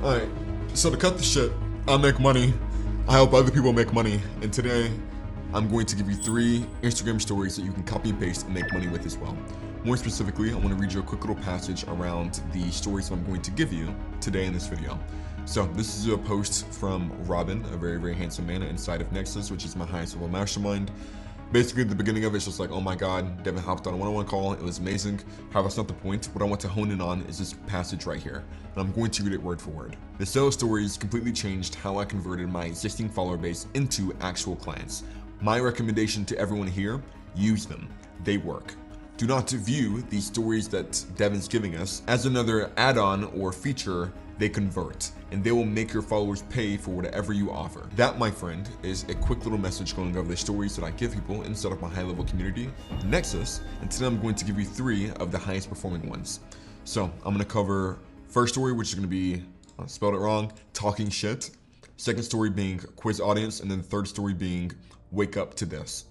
Alright, so to cut the shit, I make money. I help other people make money. And today, I'm going to give you 3 Instagram stories that you can copy and paste and make money with as well. More specifically, I want to read you a quick little passage around the stories that I'm going to give you today in this video. So this is a post from Robin, a very, very handsome man inside of Nexus, which is my highest level mastermind. Basically, the beginning of it's just like, oh my god, Devin hopped on a one-on-one call, it was amazing. However, that's not the point. What I want to hone in on is this passage right here, and I'm going to read it word for word. The sales stories completely changed how I converted my existing follower base into actual clients. My recommendation to everyone here, use them. They work. Do not view these stories that Devin's giving us as another add-on or feature. They convert, and they will make your followers pay for whatever you offer. That, my friend, is a quick little message going over the stories that I give people inside of my high-level community, Nexus, and today I'm going to give you 3 of the highest performing ones. So I'm going to cover first story, which is going to be, I spelled it wrong, talking shit. Second story being quiz audience, and then third story being wake up to this.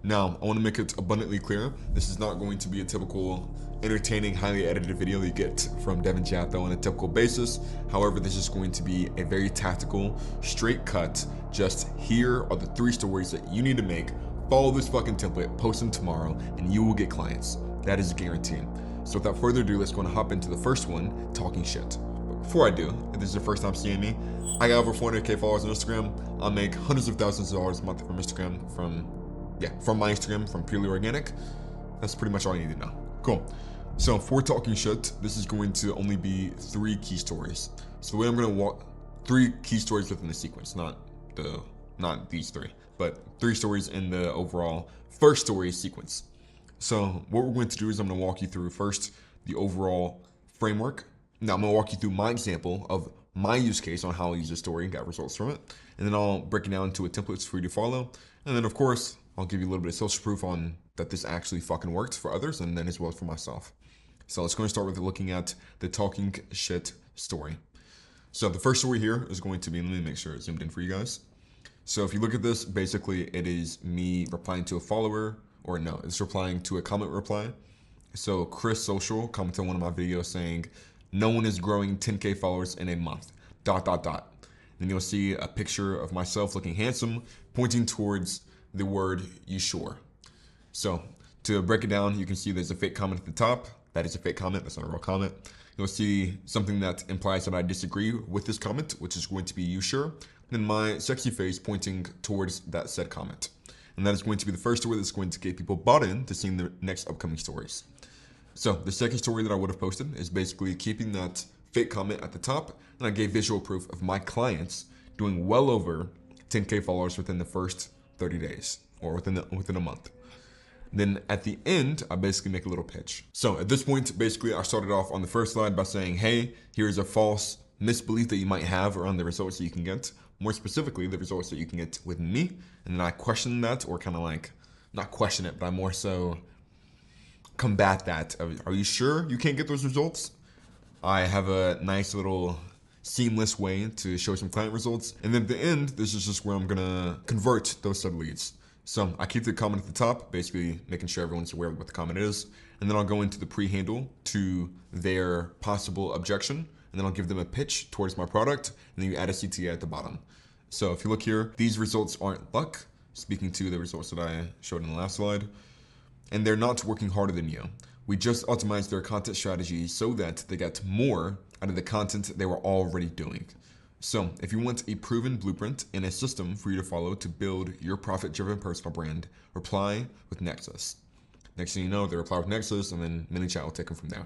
Now, I want to make it abundantly clear, this is not going to be a typical entertaining, highly edited video that you get from Devin Jatho on a typical basis. However, this is going to be a very tactical, straight cut, just here are the 3 stories that you need to make. Follow this fucking template, post them tomorrow, and you will get clients. That is a guarantee. So without further ado, let's go and hop into the first one, talking shit. But before I do, if this is your first time seeing me, I got over 400k followers on Instagram. I make hundreds of thousands of dollars a month from Instagram, from my Instagram, from purely organic. That's pretty much all you need to know. Cool. So for talking shit, this is going to only be 3 key stories. So the way I'm going to walk 3 key stories within the sequence, not these 3, but 3 stories in the overall first story sequence. So what we're going to do is I'm going to walk you through first the overall framework. Now I'm going to walk you through my example of my use case on how I use a story and got results from it. And then I'll break it down into a template for you to follow. And then of course, I'll give you a little bit of social proof on that this actually fucking worked for others and then as well for myself. So let's go and start with looking at the talking shit story. So the first story here is going to be, let me make sure it's zoomed in for you guys. So if you look at this, basically it is me replying to a follower, or no, it's replying to a comment reply. So Chris Social commented on one of my videos saying, no one is growing 10k followers in a month, ... Then you'll see a picture of myself looking handsome, pointing towards the word, you sure? So to break it down, you can see there's a fake comment at the top. That is a fake comment, that's not a real comment. You'll see something that implies that I disagree with this comment, which is going to be you sure? And my sexy face pointing towards that said comment. And that is going to be the first story that's going to get people bought in to seeing the next upcoming stories. So the second story that I would have posted is basically keeping that fake comment at the top, and I gave visual proof of my clients doing well over 10k followers within the first 30 days or within a month. Then at the end, I basically make a little pitch. So at this point, basically I started off on the first slide by saying, hey, here's a false misbelief that you might have around the results that you can get. More specifically, the results that you can get with me. And then I question that, or kind of like, not question it, but I more so combat that. Are you sure you can't get those results? I have a nice little seamless way to show some client results. And then at the end, this is just where I'm gonna convert those sub leads. So I keep the comment at the top, basically making sure everyone's aware of what the comment is. And then I'll go into the pre-handle to their possible objection. And then I'll give them a pitch towards my product. And then you add a CTA at the bottom. So if you look here, these results aren't luck, speaking to the results that I showed in the last slide. And they're not working harder than you. We just optimized their content strategy so that they get more out of the content they were already doing. So if you want a proven blueprint and a system for you to follow to build your profit-driven personal brand, reply with Nexus. Next thing you know, they reply with Nexus, and then ManyChat will take them from there.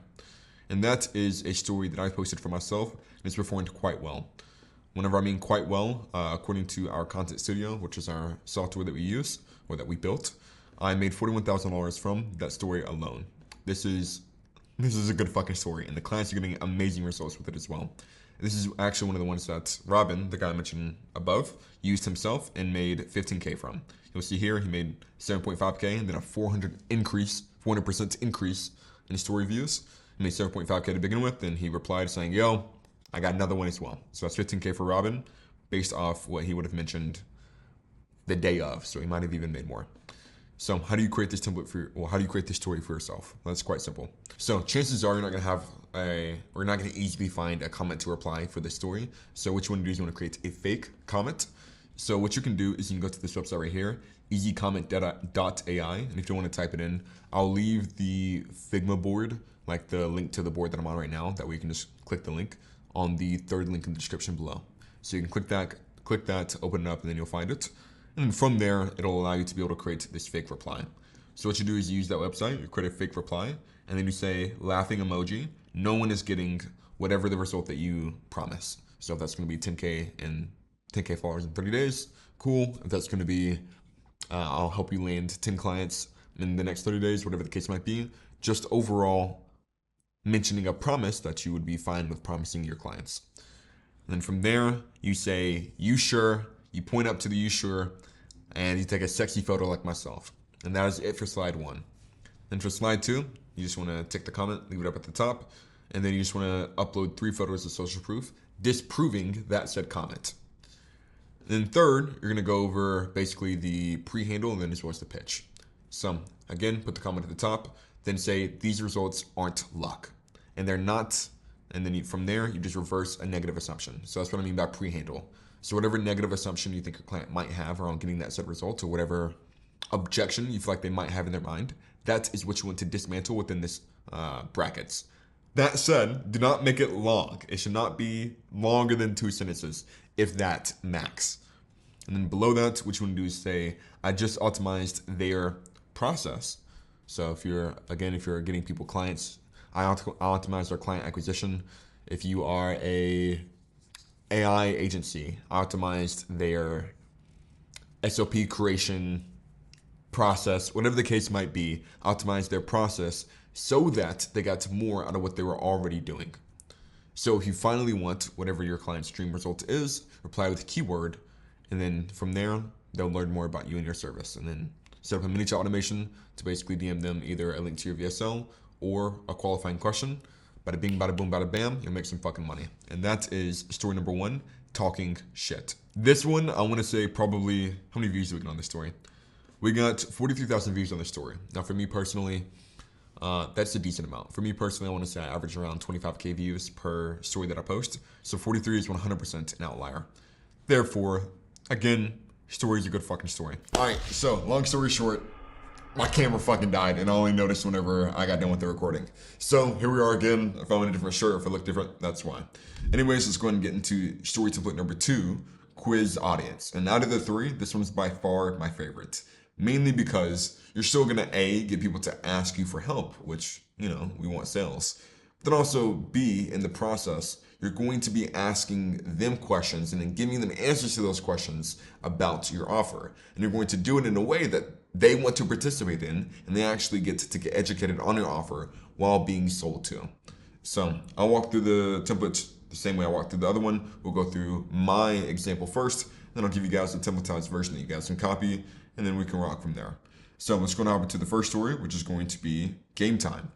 And that is a story that I posted for myself, and it's performed quite well. Whenever I mean quite well, according to our content studio, which is our software that we use, or that we built, I made $41,000 from that story alone. This is a good fucking story, and the clients are getting amazing results with it as well. This is actually one of the ones that Robin, the guy I mentioned above, used himself and made 15k from. You'll see here he made 7.5k and then a 400% increase in story views. He made 7.5k to begin with, then he replied saying, yo, I got another one as well. So that's 15k for Robin based off what he would have mentioned the day of, so he might have even made more. So how do you create this template how do you create this story for yourself? That's quite simple. So chances are you're not gonna you're not gonna easily find a comment to reply for this story. So what you wanna do is you wanna create a fake comment. So what you can do is you can go to this website right here, easycomment.ai. And if you wanna type it in, I'll leave the Figma board, like the link to the board that I'm on right now. That way you can just click the link on the third link in the description below. So you can click that, open it up, and then you'll find it. And then from there, it'll allow you to be able to create this fake reply. So what you do is you use that website, you create a fake reply, and then you say laughing emoji. No one is getting whatever the result that you promise. So if that's going to be 10K followers in 30 days, cool. If that's going to be, I'll help you land 10 clients in the next 30 days, whatever the case might be, just overall mentioning a promise that you would be fine with promising your clients. And then from there, you say, you sure, you point up to the you sure, and you take a sexy photo like myself. And that is it for slide 1. Then for slide 2, you just want to tick the comment, leave it up at the top, and then you just want to upload 3 photos of social proof, disproving that said comment. Then third, you're going to go over basically the pre-handle and then as well as the pitch. So again, put the comment at the top, then say these results aren't luck. And they're not, and then from there, you just reverse a negative assumption. So that's what I mean by pre-handle. So whatever negative assumption you think your client might have around getting that set result, or whatever objection you feel like they might have in their mind, that is what you want to dismantle within this brackets. That said, do not make it long. It should not be longer than 2 sentences, if that max. And then below that, what you want to do is say, I just optimized their process. So if you're getting people clients, I optimized their client acquisition. If you are a AI agency, optimized their SOP creation process, whatever the case might be, optimize their process so that they got more out of what they were already doing. So if you finally want whatever your client's dream result is, reply with keyword, and then from there, they'll learn more about you and your service. And then set up a mini chat automation to basically DM them either a link to your VSL or a qualifying question. Bada bing, bada boom, bada bam, you'll make some fucking money. And that is story number 1, talking shit. This one, I want to say probably, how many views do we get on this story? We got 43,000 views on this story. Now for me personally, that's a decent amount. For me personally, I want to say I average around 25K views per story that I post. So 43 is 100% an outlier. Therefore, again, story's a good fucking story. All right, so long story short, my camera fucking died and I only noticed whenever I got done with the recording. So here we are again. If I'm in a different shirt, if I look different, that's why. Anyways, let's go ahead and get into story template number 2, quiz audience. And out of the 3, this one's by far my favorite. Mainly because you're still gonna A, get people to ask you for help, which, you know, we want sales. But then also B, in the process, you're going to be asking them questions and then giving them answers to those questions about your offer. And you're going to do it in a way that they want to participate in, and they actually get to get educated on your offer while being sold to. So I'll walk through the template the same way I walked through the other one. We'll go through my example first, then I'll give you guys a templatized version that you guys can copy, and then we can rock from there. So let's go now to the first story, which is going to be game time.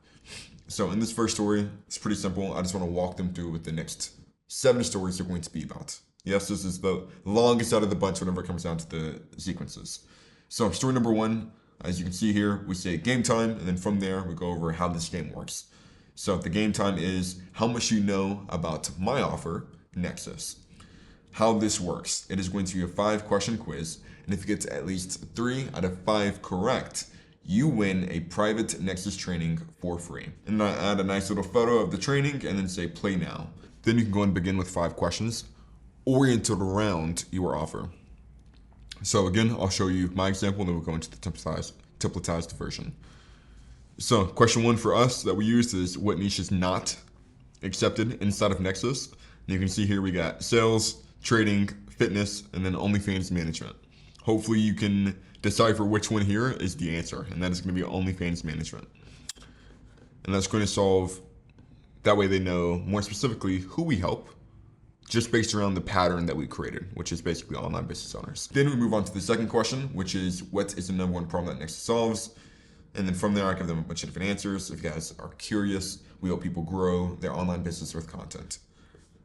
So in this first story, it's pretty simple. I just want to walk them through what the next 7 stories are going to be about. Yes, this is the longest out of the bunch whenever it comes down to the sequences. So story number 1, as you can see here, we say game time, and then from there, we go over how this game works. So the game time is how much you know about my offer, Nexus. How this works, it is going to be a 5-question quiz, and if you get to at least 3 out of 5 correct, you win a private Nexus training for free. And I add a nice little photo of the training and then say play now. Then you can go and begin with 5 questions oriented around your offer. So again, I'll show you my example and then we'll go into the templatized version. So question 1 for us that we used is what niche is not accepted inside of Nexus. And you can see here we got sales, trading, fitness, and then OnlyFans management. Hopefully you can decipher which one here is the answer, and that is going to be OnlyFans management. And that's going to solve, that way they know more specifically who we help, just based around the pattern that we created, which is basically online business owners. Then we move on to the second question, which is what is the #1 problem that Nexus solves? And then from there, I give them a bunch of different answers. If you guys are curious, we help people grow their online business with content.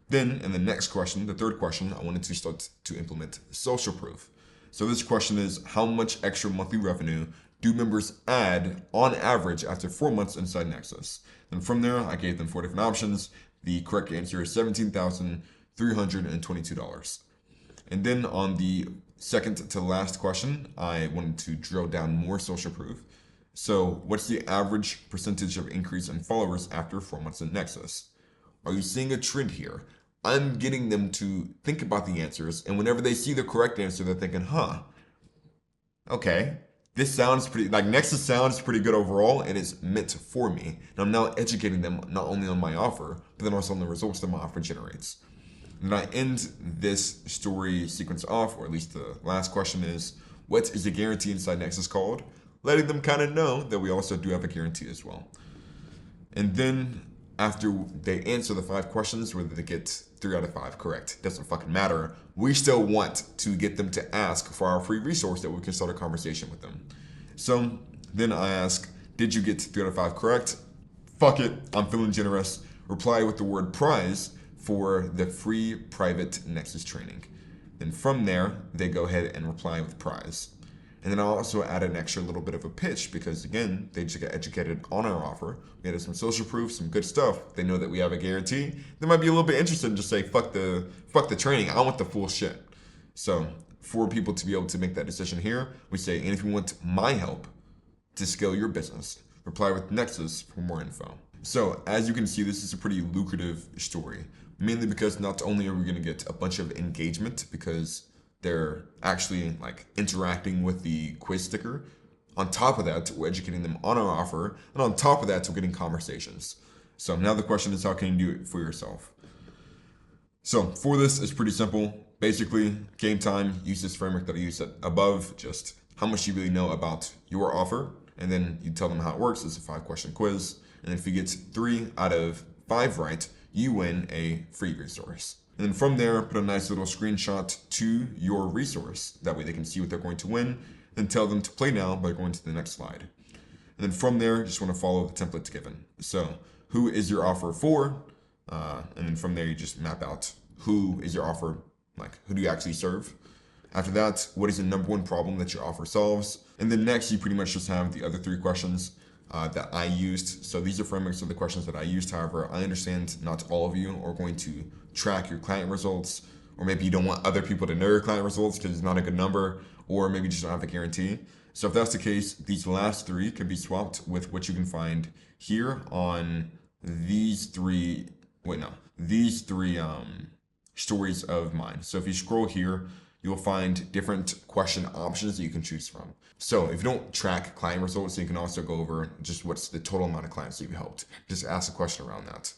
Then in the next question, the third question, I wanted to start to implement social proof. So this question is, how much extra monthly revenue do members add on average after 4 months inside Nexus? And from there, I gave them 4 different options. The correct answer is $17,322. And then on the second to last question, I wanted to drill down more social proof. So what's the average percentage of increase in followers after 4 months in Nexus? Are you seeing a trend here? I'm getting them to think about the answers, and whenever they see the correct answer, they're thinking, okay, this sounds pretty, like Nexus sounds pretty good overall, and it's meant for me. And I'm now educating them not only on my offer, but then also on the results that my offer generates. And then I end this story sequence off, or at least the last question is, what is the guarantee inside Nexus called? Letting them kind of know that we also do have a guarantee as well. And then after they answer the 5 questions, whether they get 3 out of 5 correct, doesn't fucking matter. We still want to get them to ask for our free resource that we can start a conversation with them. So then I ask, did you get 3 out of 5 correct? Fuck it, I'm feeling generous. Reply with the word prize for the free private Nexus training. Then from there, they go ahead and reply with prize. And then I'll also add an extra little bit of a pitch because, again, they just got educated on our offer. We added some social proof, some good stuff. They know that we have a guarantee. They might be a little bit interested in just say, fuck the training. I want the full shit. So for people to be able to make that decision here, we say, and if you want my help to scale your business, reply with Nexus for more info. So as you can see, this is a pretty lucrative story, mainly because not only are we going to get a bunch of engagement because they're actually like interacting with the quiz sticker. On top of that, we're educating them on our offer. And on top of that, we're getting conversations. So now the question is, how can you do it for yourself? So for this, it's pretty simple. Basically, game time, use this framework that I used above, just how much you really know about your offer. And then you tell them how it works. It's a 5-question quiz. And if you get 3 out of 5 right, you win a free resource. And then from there, put a nice little screenshot to your resource. That way they can see what they're going to win. Then tell them to play now by going to the next slide. And then from there, just want to follow the templates given. So who is your offer for? And then from there, you just map out who is your offer, like who do you actually serve? After that, what is the number 1 problem that your offer solves? And then next, you pretty much just have the other 3 questions that I used. So these are frameworks of the questions that I used. However, I understand not all of you are going to track your client results, or maybe you don't want other people to know your client results because it's not a good number, or maybe you just don't have a guarantee. So if that's the case, these last 3 can be swapped with what you can find here on these 3, these 3 stories of mine. So if you scroll here, you'll find different question options that you can choose from. So if you don't track client results, you can also go over just what's the total amount of clients that you've helped. Just ask a question around that.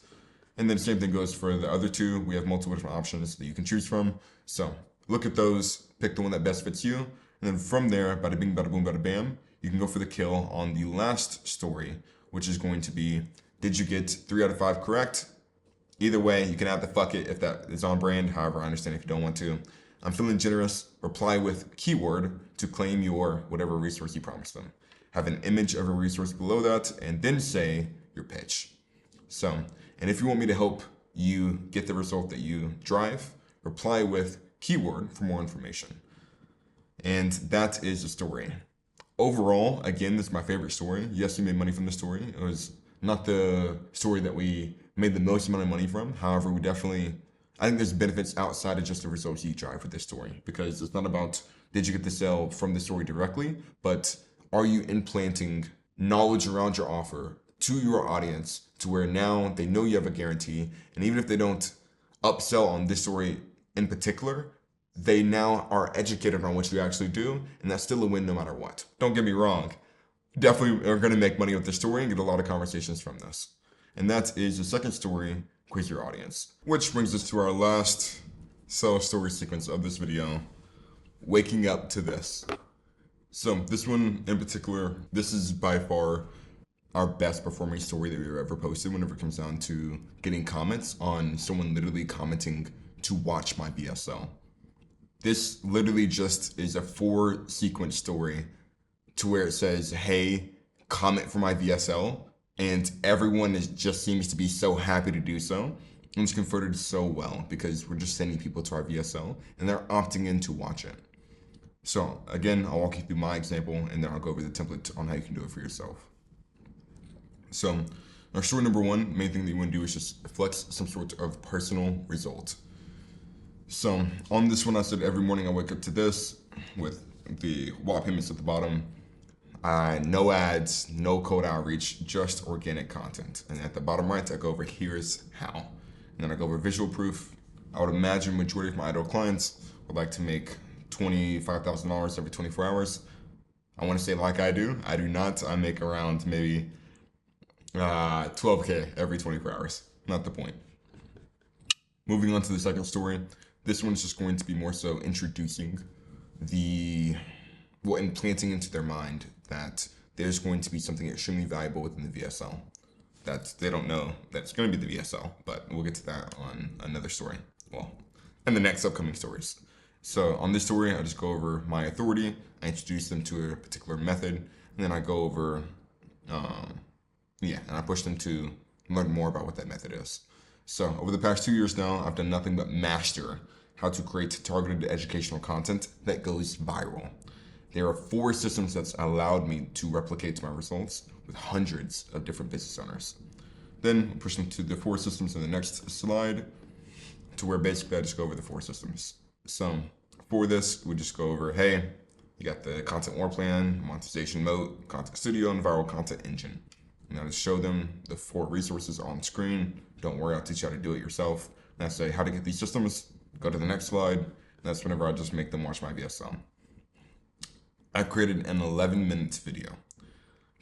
And then same thing goes for the other 2. We have multiple different options that you can choose from. So look at those, pick the one that best fits you. And then from there, bada bing, bada boom, bada bam, you can go for the kill on the last story, which is going to be, did you get 3 out of 5 correct? Either way, you can add the fuck it if that is on brand. However, I understand if you don't want to. I'm feeling generous. Reply with keyword to claim your whatever resource you promised them. Have an image of a resource below that, and then say your pitch. So, and if you want me to help you get the result that you drive, reply with keyword for more information. And that is the story. Overall, again, this is my favorite story. Yes, we made money from the story. It was not the story that we made the most amount of money from. However, I think there's benefits outside of just the results you drive with this story, because it's not about did you get the sale from the story directly, but are you implanting knowledge around your offer to your audience to where now they know you have a guarantee, and even if they don't upsell on this story in particular, they now are educated on what you actually do, and that's still a win no matter what. Don't get me wrong. Definitely are going to make money with this story and get a lot of conversations from this. And that is the second story, quiz your audience. Which brings us to our last sell story sequence of this video, waking up to this. So this one in particular, this is by far our best performing story that we've ever posted whenever it comes down to getting comments on someone literally commenting to watch my VSL. This literally just is a 4-sequence story to where it says, hey, comment for my VSL. And everyone just seems to be so happy to do so. And it's converted so well because we're just sending people to our VSL and they're opting in to watch it. So again, I'll walk you through my example and then I'll go over the template on how you can do it for yourself. So our story number one, main thing that you want to do is just flex some sort of personal result. So on this one, I said every morning I wake up to this with the wallet payments at the bottom. No ads, no cold outreach, just organic content. And at the bottom right, I go over here's how. And then I go over visual proof. I would imagine majority of my ideal clients would like to make $25,000 every 24 hours. I want to say like I do. I do not. I make around maybe 12K every 24 hours. Not the point. Moving on to the second story. This one's just going to be more so introducing implanting into their mind that there's going to be something extremely valuable within the VSL. That they don't know that it's going to be the VSL, but we'll get to that on another story. Well, in the next upcoming stories. So on this story, I just go over my authority. I introduce them to a particular method, and then I go over, and I push them to learn more about what that method is. So over the past 2 years now, I've done nothing but master how to create targeted educational content that goes viral. There are 4 systems that's allowed me to replicate my results with hundreds of different business owners. Then push them to the 4 systems in the next slide, to where basically I just go over the 4 systems. So for this, we just go over, hey, you got the content war plan, monetization mode, content studio, and viral content engine. And I just show them the 4 resources on the screen. Don't worry, I'll teach you how to do it yourself. And I say how to get these systems, go to the next slide. And that's whenever I just make them watch my VSL. I created an 11-minute video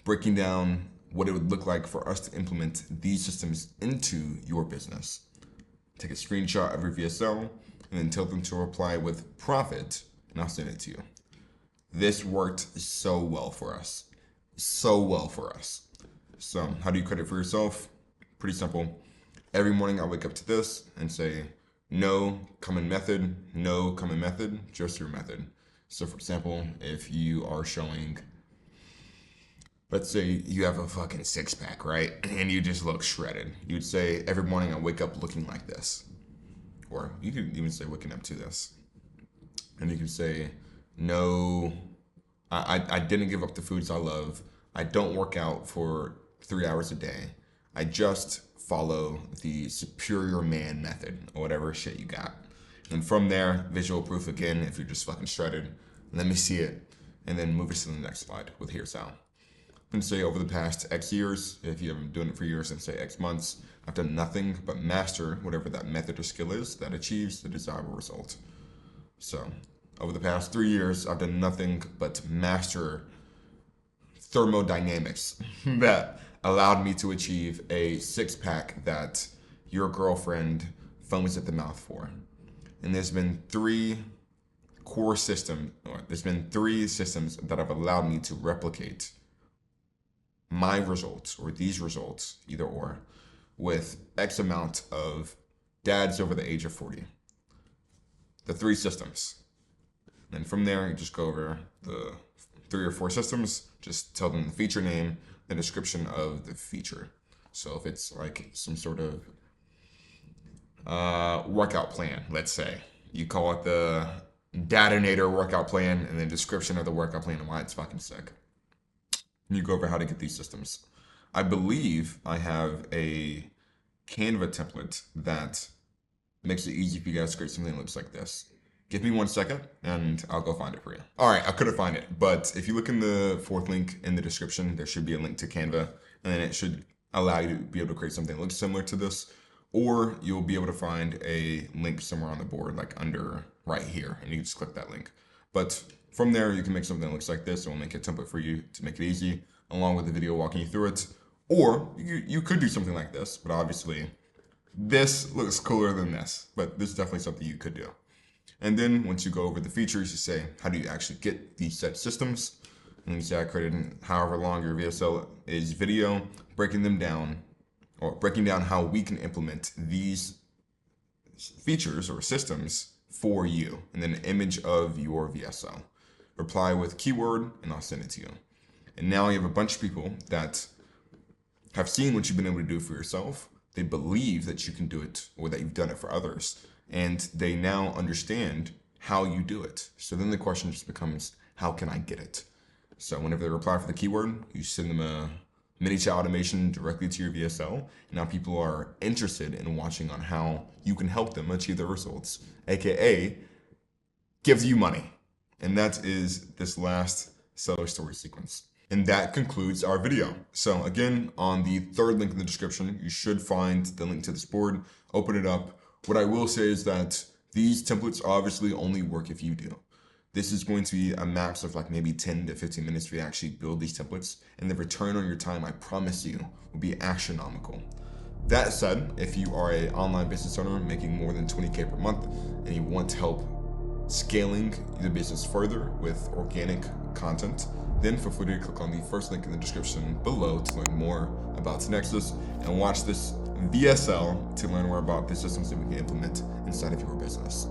breaking down what it would look like for us to implement these systems into your business. Take a screenshot of your VSL and then tell them to reply with profit, and I'll send it to you. This worked so well for us. So well for us. So how do you credit for yourself? Pretty simple. Every morning I wake up to this and say, no common method, no common method, just your method. So for example, if you are showing, let's say you have a fucking 6-pack, right? And you just look shredded. You'd say, every morning I wake up looking like this. Or you could even say waking up to this. And you can say, no, I didn't give up the foods I love. I don't work out for 3 hours a day. I just follow the superior man method or whatever shit you got. And from there, visual proof again, if you're just fucking shredded, let me see it. And then move us to the next slide with here's how. And say over the past X years, if you haven't been doing it for years, and say X months, I've done nothing but master whatever that method or skill is that achieves the desirable result. So over the past 3 years, I've done nothing but master thermodynamics that allowed me to achieve a 6-pack that your girlfriend foams at the mouth for. And there's been 3 systems that have allowed me to replicate my results or these results, either or, with X amount of dads over the age of 40. The 3 systems. And from there, you just go over the 3 or 4 systems, just tell them the feature name, the description of the feature. So if it's like some sort of workout plan, let's say, you call it the Datonator workout plan and the description of the workout plan and why it's fucking sick. And you go over how to get these systems. I believe I have a Canva template that makes it easy for you guys to create something that looks like this. Give me 1 second and I'll go find it for you. All right, I couldn't find it, but if you look in the 4th link in the description, there should be a link to Canva, and then it should allow you to be able to create something that looks similar to this, or you'll be able to find a link somewhere on the board, like under right here, and you can just click that link. But from there, you can make something that looks like this, and we'll make a template for you to make it easy, along with the video walking you through it. Or you could do something like this, but obviously this looks cooler than this, but this is definitely something you could do. And then once you go over the features, you say, how do you actually get these set systems? And you say, I created however long your VSL is video, breaking down how we can implement these features or systems for you. And then an image of your VSL. Reply with keyword, and I'll send it to you. And now you have a bunch of people that have seen what you've been able to do for yourself. They believe that you can do it or that you've done it for others. And they now understand how you do it. So then the question just becomes, how can I get it? So whenever they reply for the keyword, you send them a mini chat automation directly to your VSL. And now people are interested in watching on how you can help them achieve their results, aka gives you money. And that is this last seller story sequence. And that concludes our video. So again, on the third link in the description, you should find the link to this board. Open it up. What I will say is that these templates obviously only work if you do. This is going to be a max of like maybe 10 to 15 minutes for you to actually build these templates. And the return on your time, I promise you, will be astronomical. That said, if you are an online business owner making more than 20K per month and you want help scaling the business further with organic content, then feel free to click on the first link in the description below to learn more about Synexus and watch this VSL to learn more about the systems that we can implement inside of your business.